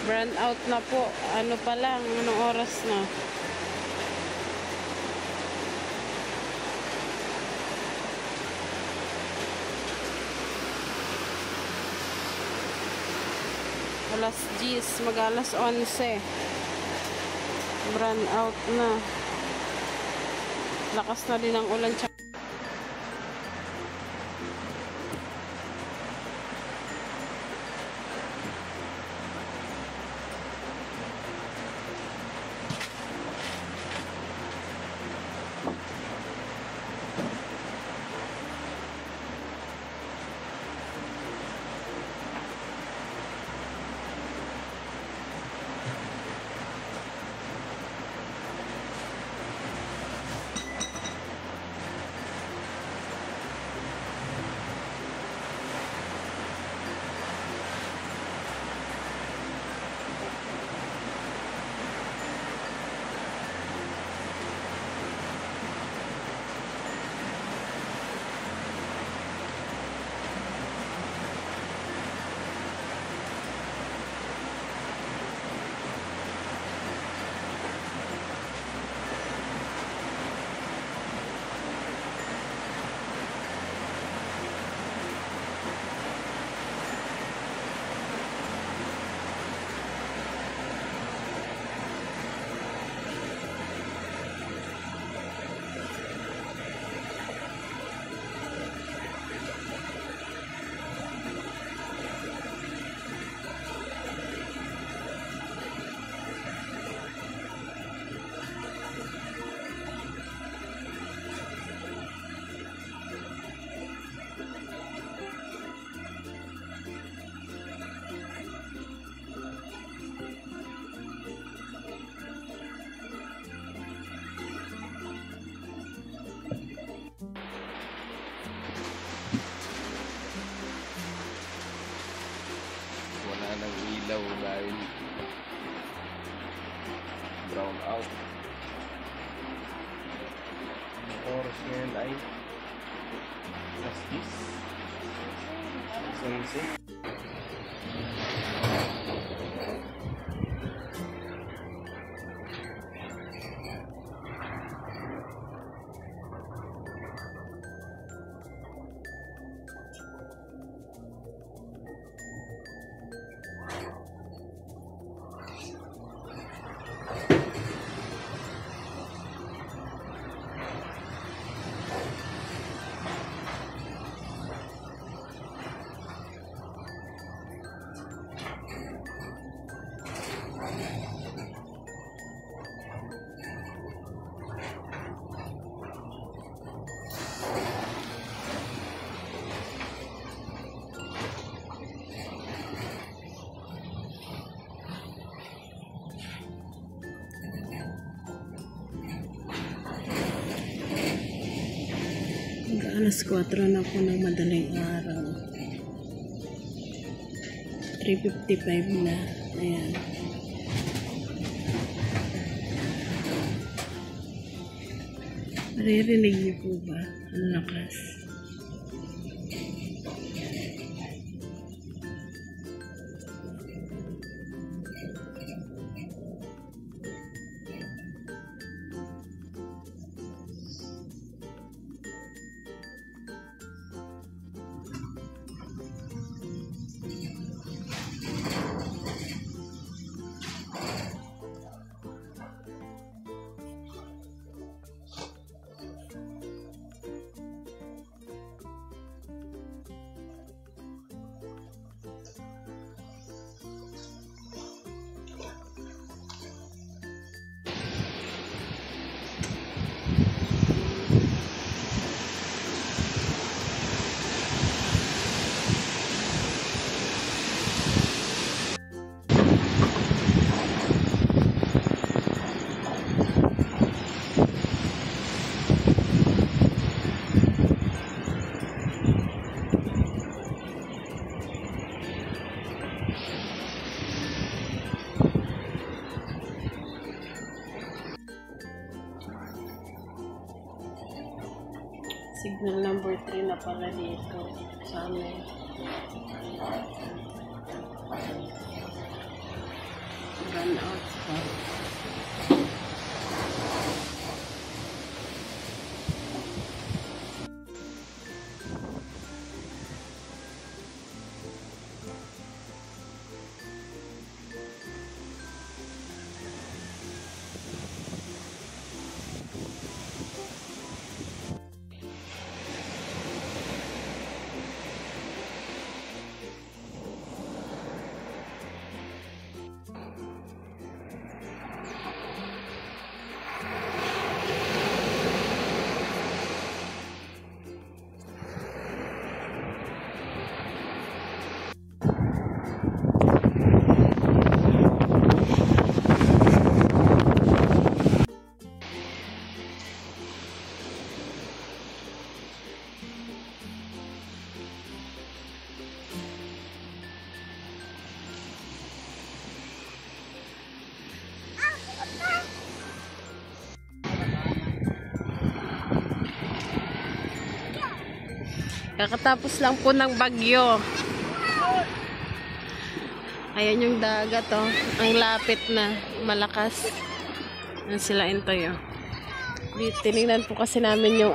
Brand out na po. Ano pa lang, anong oras na? Alas 10, mag-alas 11. Brand out na. Lakas na din ang ulan. Ilaw dahil brown out. Ang oras ngayon ay alas 10. Alas 4 na po ng madaling araw. 3:55 na. Ayan. Maririnig niyo po ba? Ang lakas. Signal number 3 na pala dito sa amin. Run out pa. Kakatapos lang po ng bagyo. Ayan yung dagat, oh. Ang lapit na. Malakas. Ayan sila Intoy, oh. Tinignan po kasi namin yung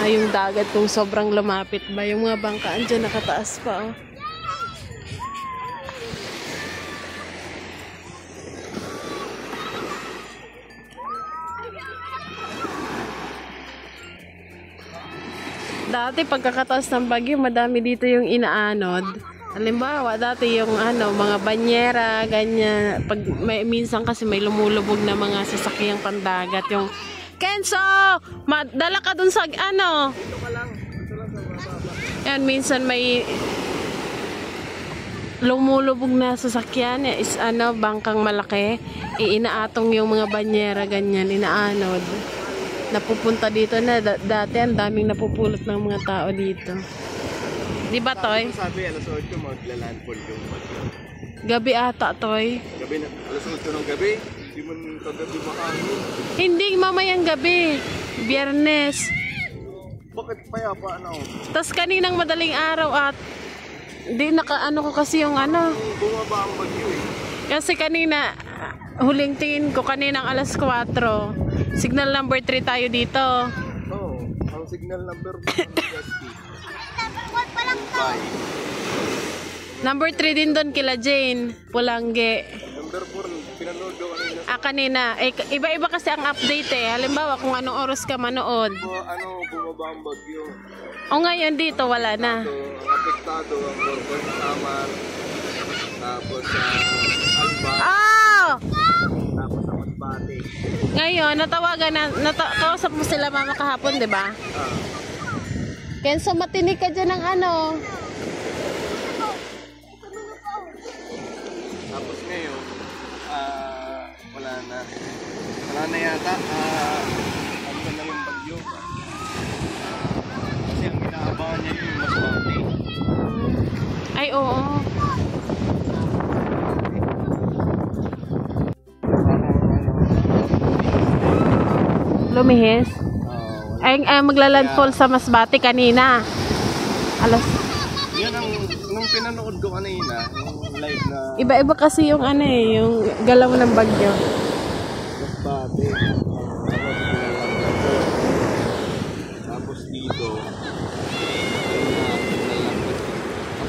yung dagat kung sobrang lumapit ba. Yung mga bangkaan dyan nakataas pa, oh. Dati pagkakataas ng bagyo, madami dito yung inaanod. Halimbawa, dati yung mga banyera, ganyan. Pag minsan kasi may lumulubog na mga sasakyang pandagat. Yung, Kenzo! Dala ka dun sa Dito ka lang. Ito lang sa baba. Yan, minsan may lumulubog na sasakyan. Is bangkang malaki. Inaatong yung mga banyera, ganyan. Inaanod. Napupunta dito na dati ang daming napupulot ng mga tao dito. Di ba, Toy? Sabi, alas 8 magla-landfall yung bagyo. Gabi ata, Toy. Gabi na, alas 8 ng gabi. Hindi mo kagabi makahangin. Hindi, mamayang gabi. Biyernes. Bakit payapa Tapos kaninang madaling araw at di nakaano ko kasi yung bumaba ang bagyo eh. Kasi kanina, huling tingin ko kaninang alas 4. Signal number 3 tayo dito. Oo, ang signal number 1 Number 3 din doon kila Jane, Pulangge. Number 4, pinanood ko kanina. Kanina. Iba-iba kasi ang update eh. Halimbawa kung anong oras ka manood. Bumaba ang bagyo. O ngayon dito, wala na. So, ang apektado ang Borgon, Samar, tapos Alba, tapos ang Masbate. Ngayon, natawagan na, kausap mo sila mama kahapon, di ba? Kenzo, matinig ka dyan ng Tapos ngayon, wala na. Wala na yata. Ano na yung bagyo. Kasi ang inaabangan niya yung Masbate. Ay, oo. Lumihis? Ay, maglalandfall sa Masbate kanina. Yan nung pinanood ko kanina, yung live na Iba-iba kasi yung yung galaw ng bagyo. Masbate. Tapos dito,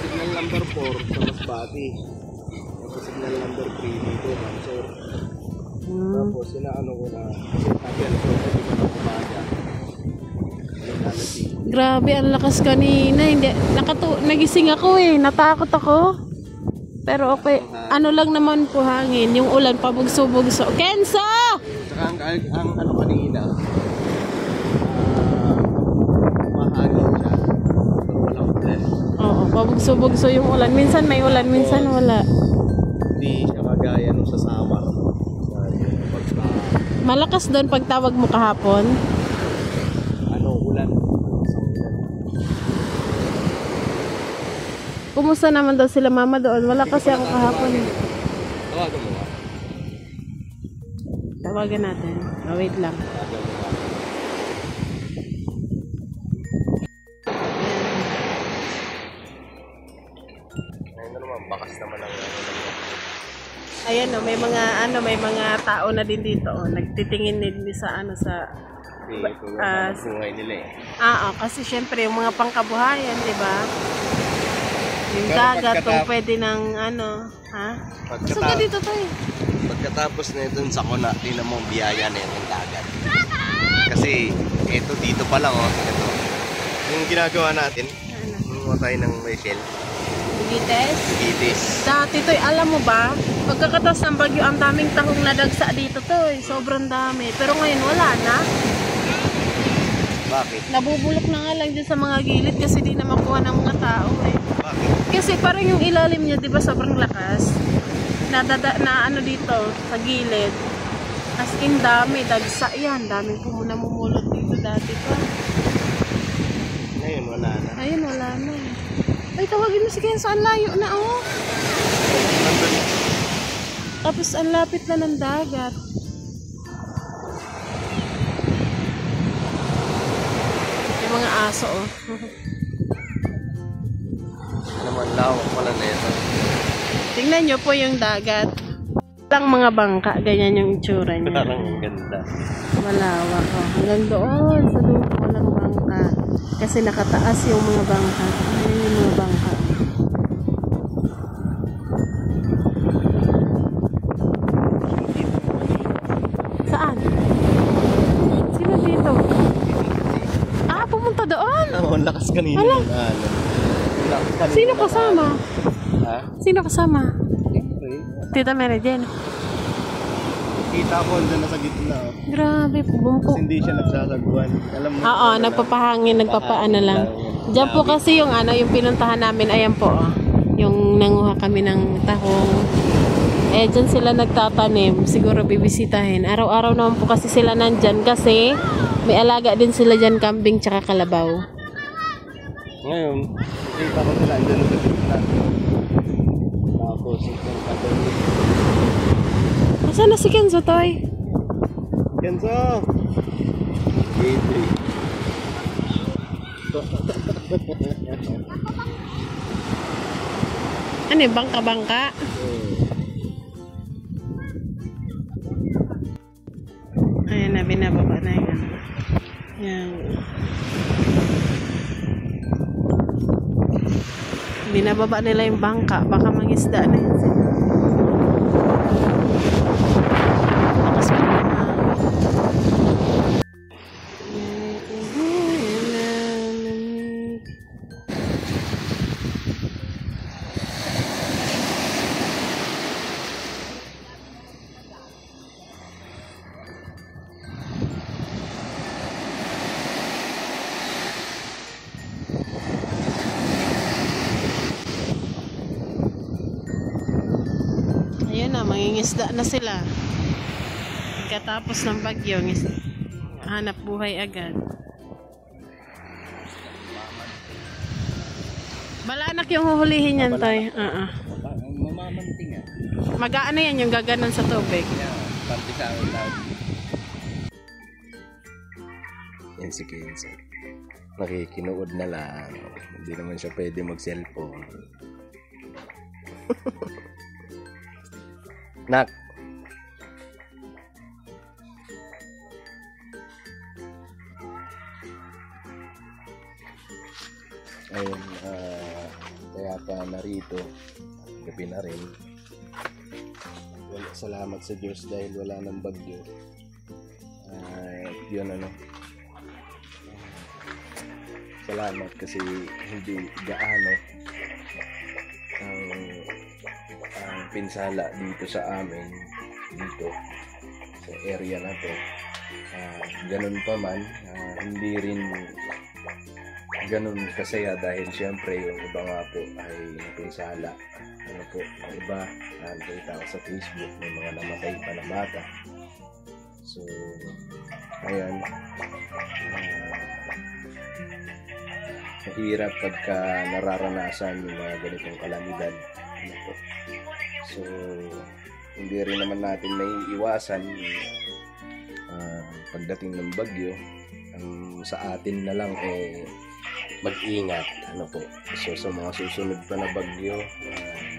signal number 4 sa Masbate. Tapos signal number 3 dito, Mansor. Tapos sinaano ko na, kasi sabi alas 8 di ko na kumaga. Grabe, ang lakas kanina. Hindi, nagising ako eh. Natakot ako. Pero okay. Ano lang naman po hangin. Yung ulan, pabugso-bugso. Kenzo! Saka ang kanina, mahangin siya. Pero walang ulan. Oo, pabugso-bugso yung ulan. Minsan may ulan, minsan wala. Hindi siya kagaya nung sa Samar. Malakas doon pagtawag mo kahapon. Ulan. Kumusta naman daw sila mama doon? Wala kasi ako kahapon. Tawagan mo ba? Tawagan natin. Wait lang. Ayun na naman, bakas naman ang Ayan o, may mga tao na din dito. Oh. Nagtitingin din sa buhay nila eh. Kasi syempre yung mga pangkabuhayan, di ba? Yung Pero dagat kung pwede ng Gusto ka dito to eh. Pagkatapos na ito sa kuna, tingnan mo ang biyaya na itong dagat. Kasi ito dito pa lang ito. Yung ginagawa natin, kumuha tayo ng Rachel. Gites. Dati to, alam mo ba? Pagkakatas ng bagyo, ang daming tahong nadagsa dito to eh. Sobrang dami. Pero ngayon wala na. Bakit? Nabubulok na nga lang din sa mga gilid kasi di na makuha ng mga tao eh. Bakit? Kasi parang yung ilalim niya, di ba sobrang lakas? Na dito, sa gilid. As in dami, dagsa yan. Daming namumulot dito dati pa. Ngayon wala na. Ayun, wala na. Ay, tawagin mo si Kenzo, ang layo na oh. Tapos ang lapit na ng dagat. Yung mga aso oh. Naman lawak pala na ito. Tingnan nyo po yung dagat. Walang mga bangka, ganyan yung itsura niya. Parang ganda. Malawak oh. Hanggang doon sa dulo walang bangka. Kasi nakataas yung mga bangka. Ayan yung mga bangka. Saan? Sino dito? Pumunta doon? Ang lakas kanina. Sino kasama? Ha? Sino kasama? Siyempre. Tita Mary Jane. Kita ko dyan na sa gitna. Grabe, bumpo. Kasi hindi siya nagsasaguan. Alam mo. Oo, nagpapahangin, nagpapaano lang. Diyan po kasi yung yung pinuntahan namin, ayan po. Yung nanguha kami ng tahong. Dyan sila nagtatanim. Siguro bibisitahin. Araw-araw naman po kasi sila nandyan kasi may alaga din sila dyan, kambing tsaka kalabaw. Ngayon, kita ko sila dyan sa gitna. Tapos, itong katolik. Nasaan na si Kenzo, Toy? Kenzo! Gete. Ano yung bangka-bangka? Ayan na, binababa na yan. Yan. Binababa nila yung bangka. Baka mangisda na yun sila. Lakas pa naman. Ayun na, mangingisda na sila. Pagkatapos ng bagyo, hanap buhay agad. Balanak yung huhulihin yan, Toy. Mamamanting ah. Mag-aano yan yung gaganon sa tubig. Parte sa akin lang. Yan si Kenzo. Nakikinood na lang. Hindi naman siya pwede mag-cellphone. Nak. Ayun, kaya pa narito. Gabi na rin. Salamat sa Diyos dahil wala nang bagyo. Yun salamat kasi hindi gaano ang pinsala dito sa amin, dito sa area na to. Ganun pa man, hindi rin ganun kasaya dahil syempre yung iba nga po ay napinsala. Yung iba, nakita ko sa Facebook, may mga namatay pa na bata. So, ngayon, mahirap pagka nararanasan yung mga ganitong kalamidad. So, hindi rin naman natin may iwasan pagdating ng bagyo. Sa atin na lang mag-ingat. So, sa mga susunod pa na bagyo,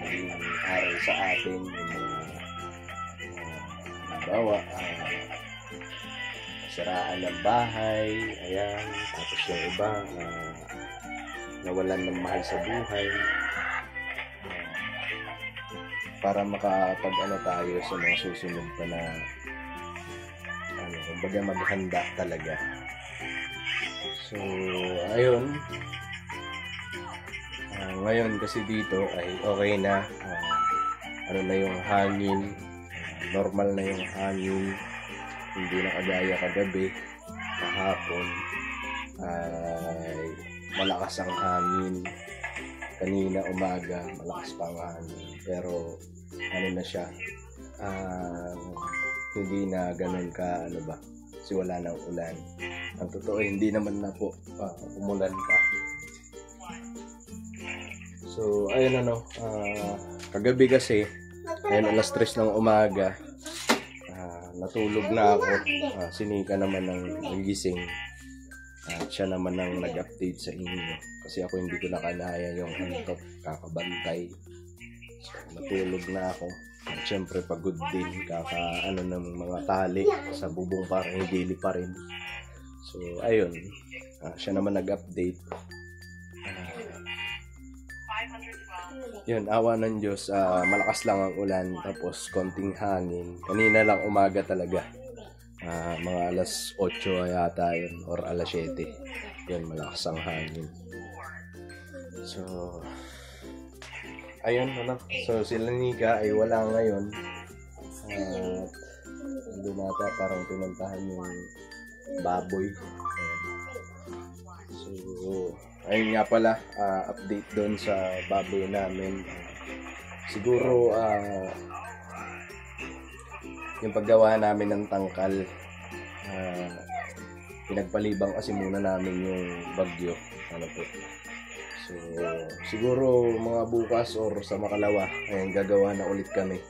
maging aral sa atin yung mga Halimbawa, siraan ng bahay, ayan, tapos yung iba, nawalan ng mahal sa buhay. Para makapag-ano tayo sa mga susunod pa na kumbaga maghanda talaga. So, ayun. Ngayon kasi dito ay okay na. Ano na yung hangin. Normal na yung hangin. Hindi na kagaya kagabi. Kahapon ay malakas ang hangin. Kanina umaga, malakas pa ang hangin. Pero ano na siya. Hindi na ganun ka, kasi wala nang ulan. Ang totoo, hindi naman na po umulan pa. So, ayun kagabi kasi, ayun, alas 3 ng umaga, natulog na ako. Sinika naman ng gising. Siya naman ang nag-update sa inyo. Kasi ako hindi ko nakanaya yung antok, kakabantay. So, natulog na ako. Siyempre pagod din, ng mga tali sa bubong parang higili pa rin. So ayun, siya naman nag-update. Yun, awa ng Diyos, malakas lang ang ulan, tapos konting hangin. Kanina lang umaga talaga, mga alas 8 yata yun, or alas 7. Yun, malakas ang hangin. So ayun, so sila Nika ay wala ngayon. Doon nata parang pinuntahan yung baboy. So ayun nga pala, update doon sa baboy namin. Siguro yung paggawa namin ng tangkal, pinagpalibang kasi muna namin yung bagyo. So, siguro mga bukas or sa makalawa, ayun, gagawa na ulit kami.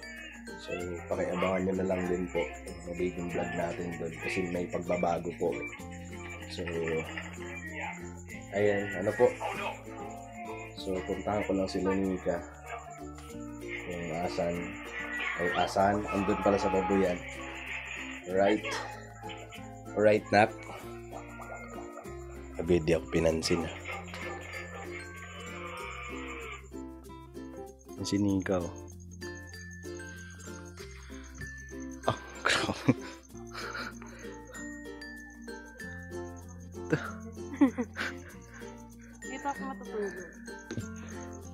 So, pakiabangan nyo na lang din po yung magiging vlog natin doon kasi may pagbabago po. So, ayan, po. So, puntahan ko lang sila Nika. Yung asan, andun pala sa babuyan. Right, Nak? Sabi, di ako pinansin. Si Nika, grabe. Dito ako matutulog.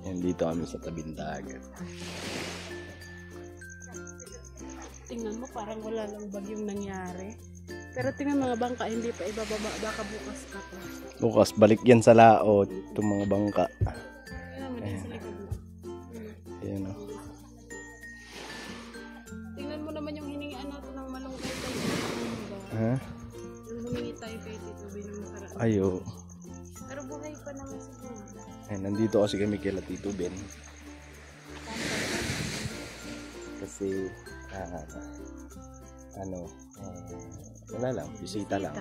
Yan, dito kami sa tabing dagat. Tingnan mo, parang wala lang bagyong nangyari. Pero tingnan mga bangka, hindi pa ibababa. Baka bukas ka pa. Bukas, balik yan sa laot. Itong mga bangka. Ayan, tingnan mo naman yung hiningaan natin ng malunggay tayo. Yung humingi tayo kay Tito B ng nakaraan. Ayo. Pero buhay pa naman siya. Nandito kasi kami kay Tito Ben. Kasi wala lang, bisita lang.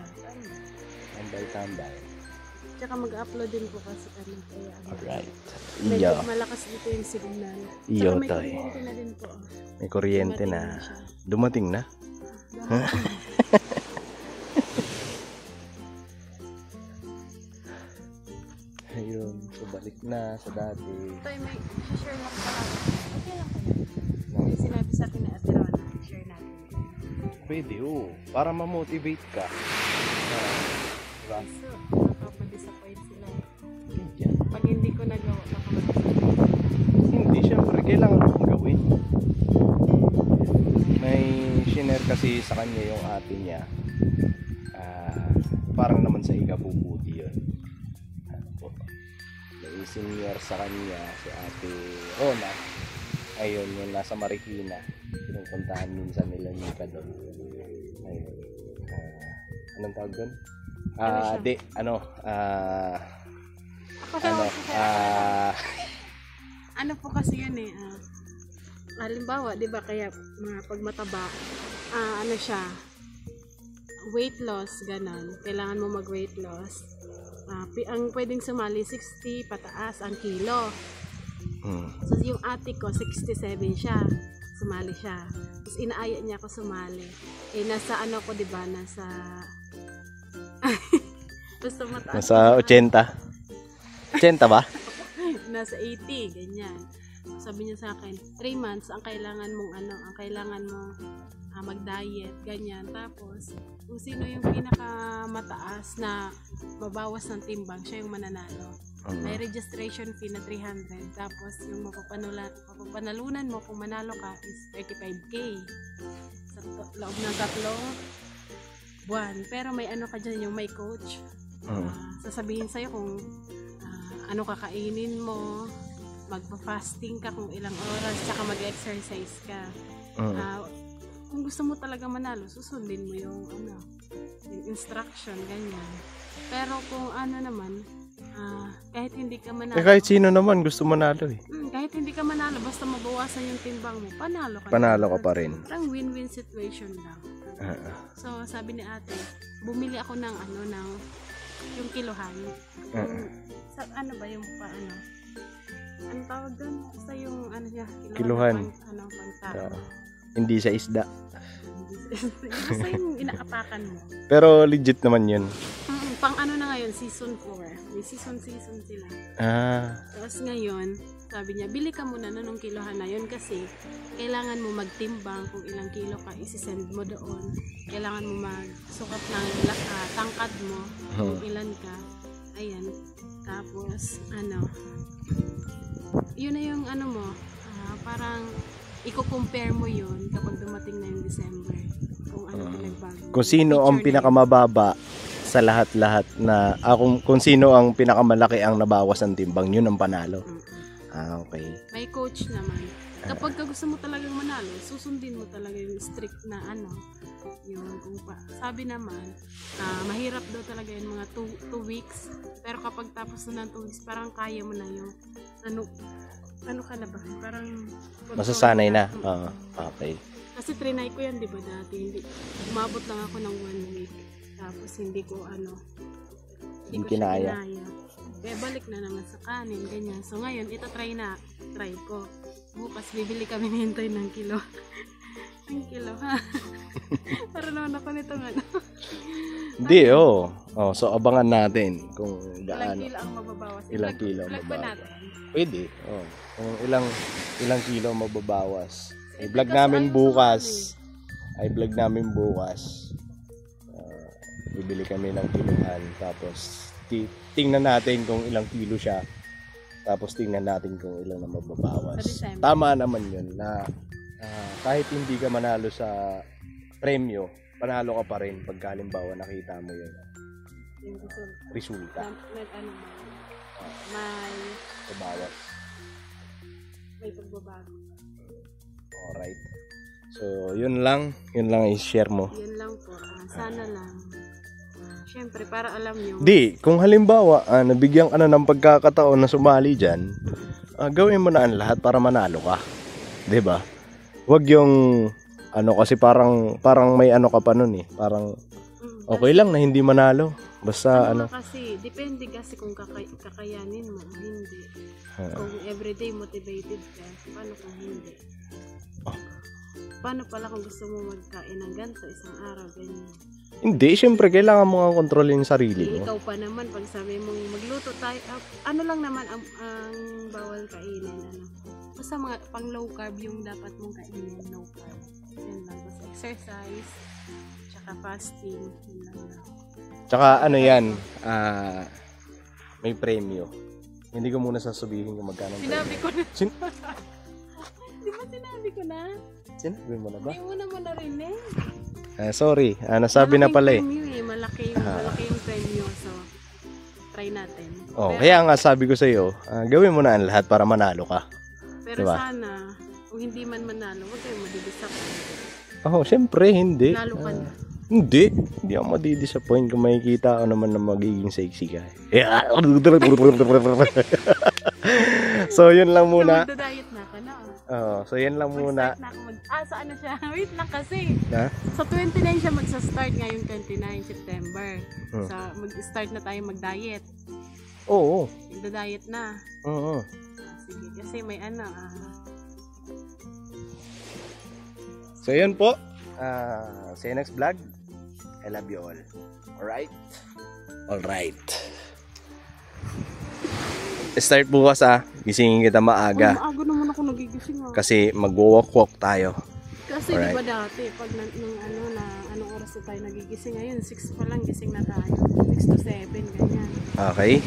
Tambay. Tsaka mag-upload din po kasi kami. Alright. Medyo malakas dito yung signal. Iyo, may kuryente na din po. May kuryente na. Dumating na? Ayun, so balik na sa dati. Ito may share lang pala. Okay lang po. May sinabi sa akin na Ate Rona, share natin. Pwede, para ma-motivate ka. So, nakapag-disappoint sila. Pag hindi ko nagawa, baka hindi, syempre, kailangan kong gawin. May shinare kasi sa kanya yung ate niya. Parang naman sa ikabubuti yun. May senior sa kanya, si Ate Rona. Ayun, yung nasa Marikina. Pinupuntahan minsan nila Nika doon. Ayun. Anong tawag doon? Ano po kasi yun halimbawa, di ba, kaya pag mataba, ano siya, weight loss, ganon. Kailangan mo mag weight loss. Ang pwedeng sumali 60 pataas ang kilo. So yung ate ko 67 siya. sumali siya. Tapos inaaya niya ako sumali. Nasa ano ko, di ba? Nasa... Basta mataas. Nasa 80. 80 ba? Nasa 80, ganyan. Sabi niya sa akin, 3 months ang kailangan mong mag-diet, ganyan. Tapos, kung sino yung pinakamataas na mabawas ng timbang, siya yung mananalo. May registration fee na 300. Tapos, yung mapapanalunan mo kung manalo ka is 35K. Sa loob ng 3 buwan. Pero may ano ka dyan, yung may coach. Sasabihin sa'yo kung ano kakainin mo, magpa-fasting ka kung ilang oras, tsaka mag-exercise ka. Kung gusto mo talaga manalo, susundin mo yung instruction, ganyan. Pero kung ano naman, kahit hindi ka manalo. Kahit sino naman gusto manalo eh. Kahit hindi ka manalo, basta mabawasan yung timbang mo, panalo ka. Panalo ka pa rin. Parang win-win situation lang. So, sabi ni ate, bumili ako ng yung kiluhan. Ano ba yung paano? Ano tawag doon? Basta yung kiluhan. Pang Hindi sa isda. Basta yung inaapakan mo. Pero legit naman yun. Pang ano na ngayon, season 4. May season sila. Tapos ngayon, sabi niya, bili ka muna nung kilohan na yun kasi kailangan mo magtimbang kung ilang kilo ka, isi-send mo doon. Kailangan mo magsukat ng tangkad mo kung ilan ka. Ayan. Tapos, yun na yung mo, parang i-compare mo yun kapag dumating na yung December. Kung ano pinagbago. Kung sino ang pinakamababa sa lahat-lahat na, kung sino ang pinakamalaki ang nabawas ng timbang, yun ang panalo. Okay. May coach naman. Kapag gusto mo talagang manalo, susundin mo talaga yung strict na yung sabi naman, mahirap daw talaga yung mga 2 weeks. Pero kapag tapos na ng 2 weeks, parang kaya mo na yung ano ka na ba? Parang masasanay na. Okay. Kasi trinay ko yan, di ba dati? Umabot lang ako ng 1 week. Tapos hindi ko kinaya. Kaya balik na naman sa kanin, ganyan. So ngayon, try ko. Bukas bibili kami nintay ng kilo. Ng kilo, ha? Para naman ako nito Hindi, so abangan natin kung gaano. Ilang kilo ang mababawas. Ilang kilo ang mababawas. natin? Pwede, kung ilang kilo mababawas. I-vlog namin bukas. Bibili kami ng kiluhan. Tapos, tingnan natin kung ilang kilo siya. Tapos, tingnan natin kung ilang na mababawas. Tama naman yun na kahit hindi ka manalo sa premyo, panalo ka pa rin pag halimbawa nakita mo yun. Resulta. May pagbabago. Alright. So, yun lang i-share mo. Yun lang po. Sana lang. Siyempre, para alam nyo. Kung halimbawa, nabigyan ka na ng pagkakataon na sumali dyan, gawin mo na ang lahat para manalo ka. 'Di ba? Huwag yung, kasi parang may ka pa nun eh. Parang, okay lang na hindi manalo. Basta Kasi, depende kasi kung kakayanin mo o hindi. Kung everyday motivated ka, paano kung hindi? Paano pala kung gusto mo magkain ng ganito isang araw, ganyan? Hindi, syempre kailangan mo nga kontrolin yung sarili mo. Ikaw pa naman, pag sabi mong magluto tayo, ano lang naman ang bawal kainin, basta mga pang low carb yung dapat mong kainin, low carb. Yan lang, basta exercise, tsaka fasting, yun lang. Tsaka yan, may premyo. Hindi ko muna sasabihin kung magkano. Sinabi ko na. Di ba sinabi ko na? Sinabi mo na ba? Hindi mo naman narinig. Sorry, nasabi na pala eh. Malaki yung premyo, so try natin. Kaya nga sabi ko sa iyo, gawin mo na ang lahat para manalo ka. Pero diba? Sana, kung hindi man manalo, huwag kayong madidisappoint. Syempre hindi. Lalo ka na. Hindi ako madidisappoint kung makikita ko naman na magiging sexy ka. So, yun lang muna. So, magda-diet na ka na. So, yan lang muna. Sa ano siya? Wait lang kasi. Sa 29 siya magsa-start ngayong 29 September. Mag-start na tayo mag-diet. Oo. Magda-diet na. Oo. Sige, kasi may So yun po. See you next vlog. I love you all. Alright? Alright. Start bukas gisingin kita maaga. Maaga naman ako nagigising Kasi mag-walk-walk tayo. Kasi alright. Diba dati, pag anong oras na tayo nagigising ngayon, 6 pa lang gising na tayo. 6 to 7, ganyan. Okay?